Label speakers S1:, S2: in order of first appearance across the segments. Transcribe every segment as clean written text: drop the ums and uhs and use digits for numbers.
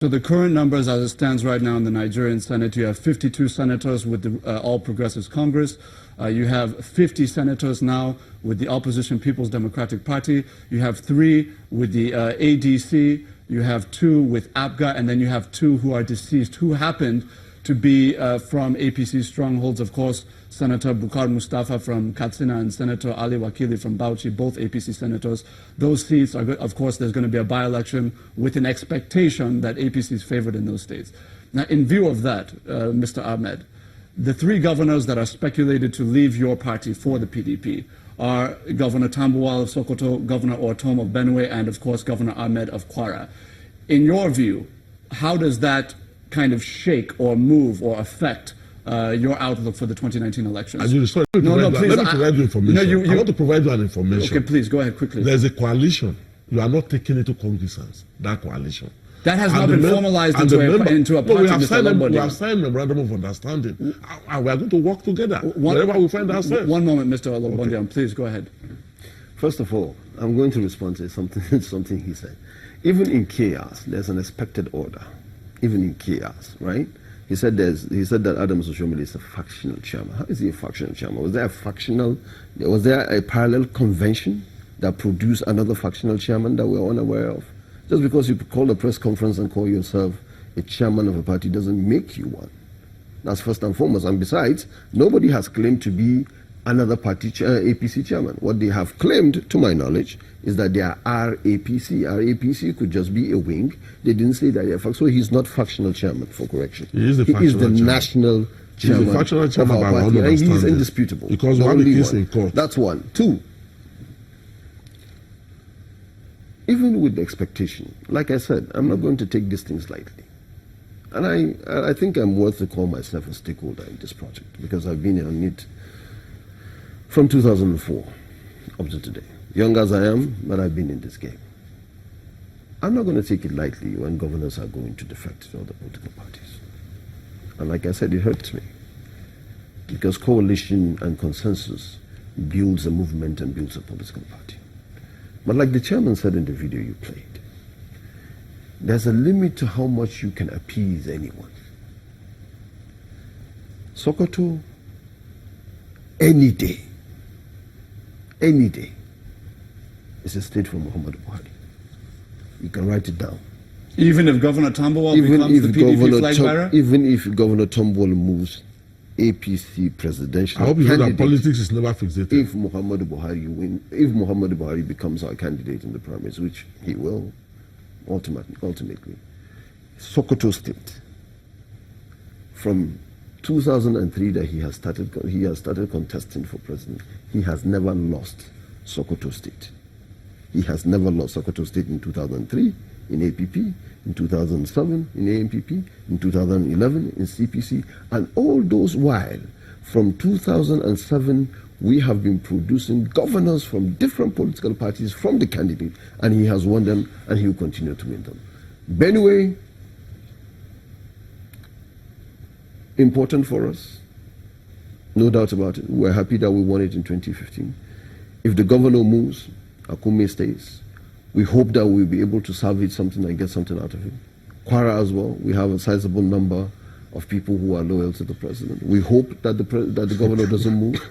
S1: So the current numbers as it stands right now in the Nigerian Senate, you have 52 senators with the All Progressives Congress. You have 50 senators now with the Opposition People's Democratic Party. You have 3 with the ADC. You have 2 with APGA, and then you have 2 who are deceased, who happened to be from APC strongholds, of course, Senator Bukhari Mustafa from Katsina and Senator Ali Wakili from Bauchi, both APC senators. Those seats are, of course, there's going to be a by-election with an expectation that APC is favored in those states. Now, in view of that, Mr. Ahmed, the 3 governors that are speculated to leave your party for the PDP are Governor Tambuwal of Sokoto, Governor Ortom of Benue, and, of course, Governor Ahmed of Kwara. In your view, how does that kind of shake or move or affect your outlook for the 2019 elections?
S2: Please. Let me provide you information. I want to provide you an information.
S1: Okay, please, go ahead quickly.
S2: There's a coalition. You are not taking into cognizance that coalition.
S1: That has not been formalized into a party, Mr. Ologbondiyan.
S2: We have signed a memorandum of understanding. And we are going to work together wherever we find ourselves.
S1: One moment, Mr. Ologbondiyan, okay. Please go ahead.
S3: First of all, I'm going to respond to something he said. Even in chaos, there's an expected order. Even in chaos, right? He said that Adams Oshomole is a factional chairman. How is he a factional chairman? Was there a parallel convention that produced another factional chairman that we're unaware of? Just because you call a press conference and call yourself a chairman of a party doesn't make you one. That's first and foremost. And besides, nobody has claimed to be another party APC chairman. What they have claimed, to my knowledge, is that they are RAPC. RAPC could just be a wing. They didn't say that they are so he's not factional chairman, for correction.
S2: He is the
S3: national chairman.
S2: He's the factional chairman of our party,
S3: and he's indisputable.
S2: Because we have a case in court.
S3: That's one. 2, even with the expectation, like I said, I'm not going to take these things lightly. And I think I'm worth to call myself a stakeholder in this project because I've been on it from 2004 up to today. Young as I am, but I've been in this game. I'm not going to take it lightly when governors are going to defect to other political parties. And like I said, it hurts me. Because coalition and consensus builds a movement and builds a political party. But like the chairman said in the video you played, there's a limit to how much you can appease anyone. Sokoto, any day, is a state for Muhammadu Buhari. You can write it down.
S1: Even if Governor Tambuwal becomes the PDP flag bearer?
S3: Even if Governor Tambuwal moves APC presidential
S2: I hope you know that politics is never fixated.
S3: If Muhammadu Buhari becomes our candidate in the primaries, which he will ultimately, Sokoto State, from 2003 that he has started contesting for president, he has never lost Sokoto State. He has never lost Sokoto State in 2003 in APP, in 2007 in AMPP, in 2011 in CPC, and all those while, from 2007, we have been producing governors from different political parties from the candidate, and he has won them, and he will continue to win them. Benue, important for us, no doubt about it. We're happy that we won it in 2015. If the governor moves, Akume stays. We hope that we'll be able to salvage something and get something out of it. Kwara as well, we have a sizable number of people who are loyal to the president. We hope that the governor doesn't move.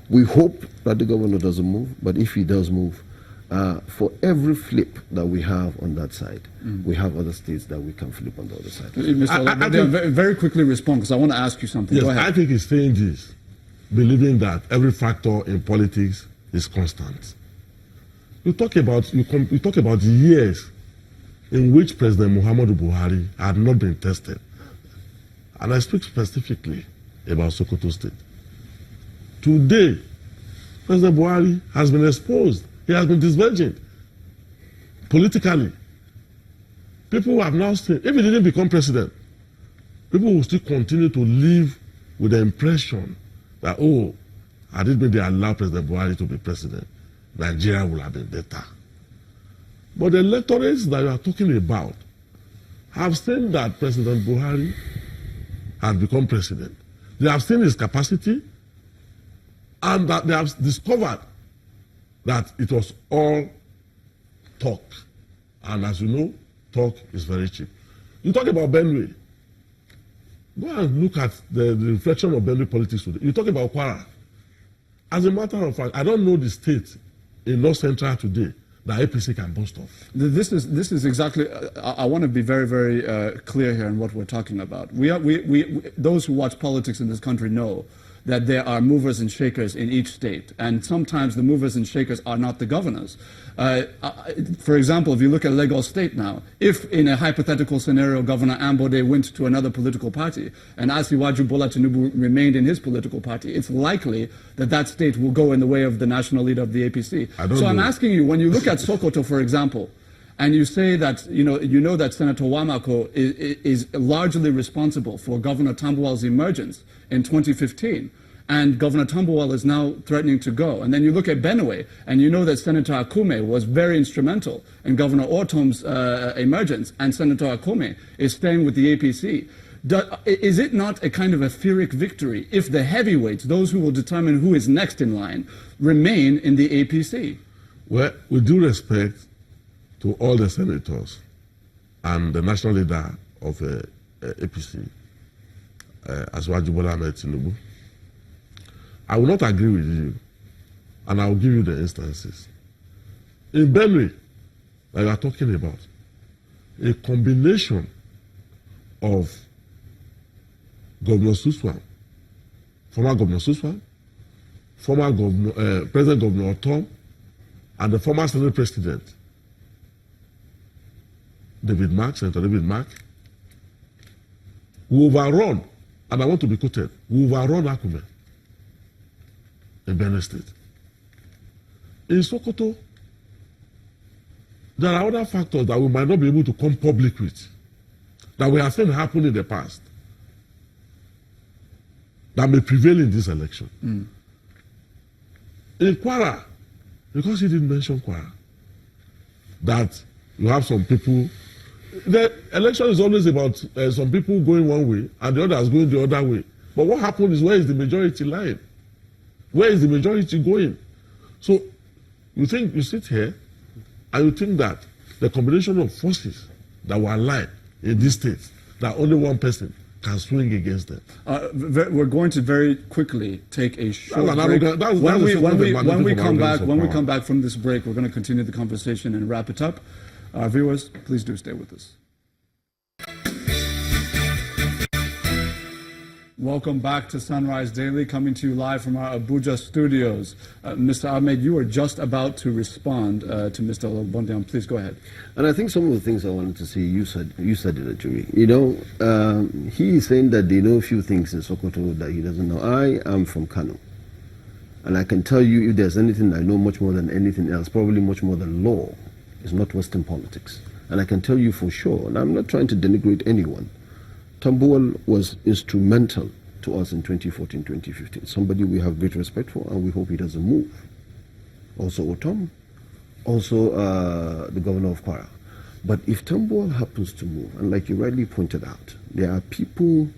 S3: We hope that the governor doesn't move, but if he does move, for every flip that we have on that side, we have other states that we can flip on the other side.
S1: Mr. very quickly respond, because I want to ask you something.
S2: Yes,
S1: Go ahead.
S2: I think he's saying this, believing that every factor in politics is constant. You talk about years in which President Muhammadu Buhari had not been tested. And I speak specifically about Sokoto State. Today, President Buhari has been exposed. He has been disvirgin politically. People have now seen, if he didn't become president, people will still continue to live with the impression that, oh, had it been they allowed President Buhari to be president, Nigeria would have been better. But the electorates that you are talking about have seen that President Buhari has become president. They have seen his capacity, and that they have discovered that it was all talk. And as you know, talk is very cheap. You talk about Benue. Go and look at the reflection of Benue politics today. You talk about Kwara. As a matter of fact, I don't know the state in North Central today that APC can boast of.
S1: This is exactly. I want to be very, very clear here in what we're talking about. Those who watch politics in this country know that there are movers and shakers in each state, and sometimes the movers and shakers are not the governors. For example, if you look at Lagos State now, if in a hypothetical scenario Governor Ambode went to another political party and Asiwaju Bola Tinubu remained in his political party, it's likely that that state will go in the way of the national leader of the APC. So I'm asking you, when you look at Sokoto, for example, and you say that you know that Senator Wamako is largely responsible for Governor Tambuwal's emergence in 2015, and Governor Tambuwal is now threatening to go. And then you look at Benue, and you know that Senator Akume was very instrumental in Governor Ortom's emergence, and Senator Akume is staying with the APC. Is it not a kind of a Pyrrhic victory if the heavyweights, those who will determine who is next in line, remain in the APC?
S2: Well, with due respect to all the senators and the national leader of APC, Asiwaju Bola Ahmed Tinubu, I will not agree with you, and I will give you the instances. In Benue, that you are talking about, a combination of Governor Suswan, former Governor Suswan, former Governor, President Governor Otom, and the former Senate President, Senator David Mark, we overrun, and I want to be quoted, we overrun Akume in Benue State. In Sokoto, there are other factors that we might not be able to come public with, that we have seen happen in the past, that may prevail in this election. In Kwara, because he didn't mention Kwara, that you have some people. The election is always about some people going one way and the others going the other way. But what happened is, where is the majority lying? Where is the majority going? So you sit here and you think that the combination of forces that were aligned in these states, that only one person can swing against them.
S1: We're going to very quickly take a short break. When we come back from this break, we're going to continue the conversation and wrap it up. Viewers, please do stay with us. Welcome back to Sunrise Daily, coming to you live from our Abuja studios. Mr. Ahmed, you were just about to respond to Mr. Ologbondiyan. Please go ahead.
S3: And I think some of the things I wanted to say, you said it actually. You know, he is saying that they know a few things in Sokoto that he doesn't know. I am from Kano. And I can tell you, if there's anything I know much more than anything else, probably much more than law, is not Western politics. And I can tell you for sure, and I'm not trying to denigrate anyone, Tambuwal was instrumental to us in 2014, 2015. Somebody we have great respect for, and we hope he doesn't move. Also Otom, also the governor of Kwara. But if Tambuwal happens to move, and like you rightly pointed out, there are people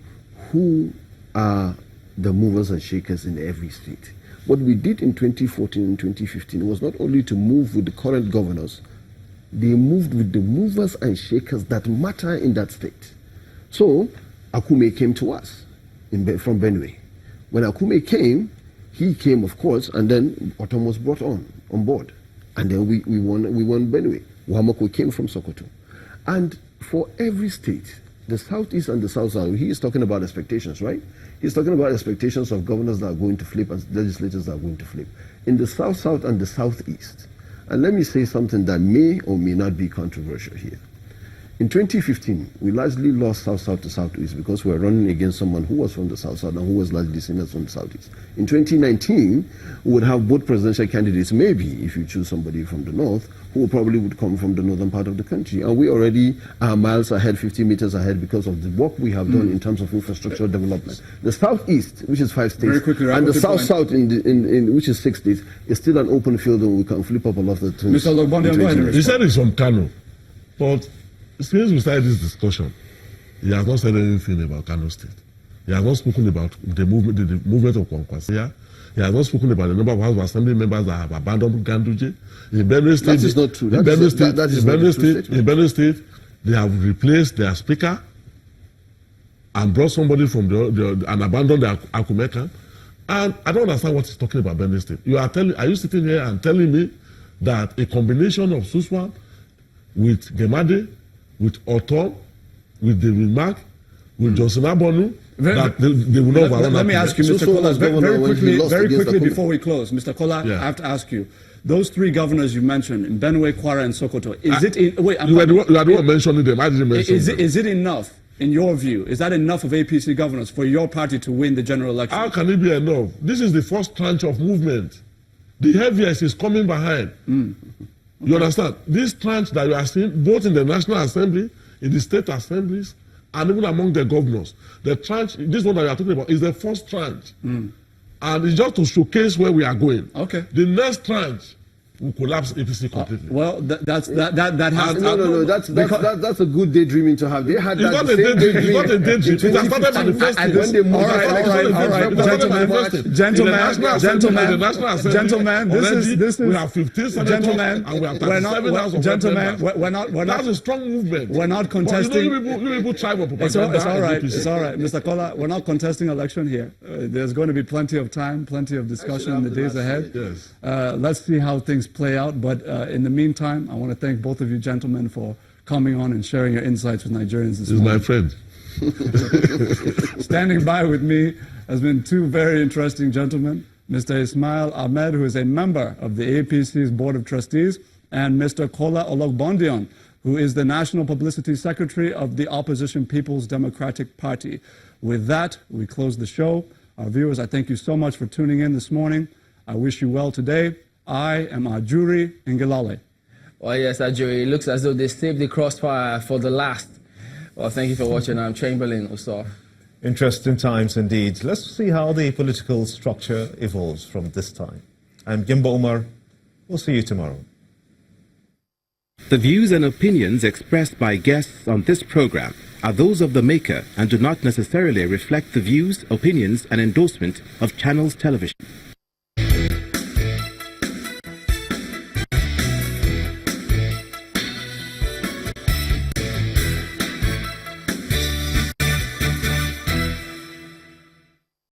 S3: who are the movers and shakers in every state. What we did in 2014 and 2015 was not only to move with the current governors, they moved with the movers and shakers that matter in that state. So Akume came to us from Benue. When Akume came, he came, of course, and then Otom was brought on board. And then we won Benue. Wamako came from Sokoto. And for every state, the Southeast and the South-South, he is talking about expectations, right? He's talking about expectations of governors that are going to flip and legislators that are going to flip. In the South-South and the Southeast, and let me say something that may or may not be controversial here. In 2015, we largely lost South-South to Southeast because we were running against someone who was from the South-South and who was largely descended from the Southeast. In 2019, we would have both presidential candidates, maybe, if you choose somebody from the North, who probably would come from the northern part of the country. And we already are miles ahead, 50 meters ahead, because of the work we have done in terms of infrastructural development. The Southeast, which is 5 states, and the South-South, which is 6 states, is still an open field, and we can flip up a lot of the things.
S1: Mr. Ologbondiyan, go ahead.
S2: He said it's from Kano, but since we started this discussion, he has not said anything about Kano State. He has not spoken about the movement of Kwankwasia. He has not spoken about the number of House of Assembly members that have abandoned Ganduje. In Benue State,
S3: that is not true.
S2: In Benue State, They have replaced their speaker and brought somebody from and abandoned the Akume camp. And I don't understand what he's talking about, Benue State. Are you sitting here and telling me that a combination of Suswan with Gemade, with Otom, with David Mark, with Johnson Abonu, that they will not overrun.
S1: Let me ask you, Mr. Kola, very quickly before we close. Mr. Kola,
S2: yeah.
S1: I have to ask you. Those three governors you mentioned in Benue, Kwara, and Sokoto,
S2: you are the one mentioning them. I didn't mention them.
S1: Is it enough, in your view? Is that enough of APC governors for your party to win the general election?
S2: How can it be enough? This is the first tranche of movement. The heaviest is coming behind. You understand? This tranche that you are seeing, both in the National Assembly, in the state assemblies, and even among the governors, the tranche, this one that you are talking about, is the first tranche. And it's just to showcase where we are going.
S1: Okay.
S2: The next tranche will collapse APC completely.
S1: Well, that has
S3: no. That's a good daydreaming to have. They had
S2: it's
S3: that
S2: not
S3: the
S2: a
S3: same
S2: daydream. It's not a
S3: daydream.
S2: daydream. It has started manifesting.
S3: When they moved
S1: gentlemen, this is
S2: we have 15 senators and we have 37 House of Representatives. That's a strong movement.
S1: We're not contesting.
S2: You people try for
S1: It's all right. It's all right, Mr. Kola. We're not contesting election here. There's going to be plenty of time, plenty of discussion in the days ahead.
S2: Yes.
S1: Let's see how things play out. But in the meantime, I want to thank both of you gentlemen for coming on and sharing your insights with Nigerians this morning.
S2: My friend.
S1: Standing by with me has been two very interesting gentlemen, Mr. Ismail Ahmed, who is a member of the APC's Board of Trustees, and Mr. Kola Ologbondiyan, who is the National Publicity Secretary of the Opposition People's Democratic Party. With that, we close the show. Our viewers, I thank you so much for tuning in this morning. I wish you well today. I am Ajuri Ngilale.
S4: Well, yes, Ajuri. It looks as though they saved the crossfire for the last. Well, thank you for watching. I'm Chamberlain Osor.
S5: Interesting times indeed. Let's see how the political structure evolves from this time. I'm Gimba Umar. We'll see you tomorrow.
S6: The views and opinions expressed by guests on this program are those of the maker and do not necessarily reflect the views, opinions, and endorsement of Channels Television.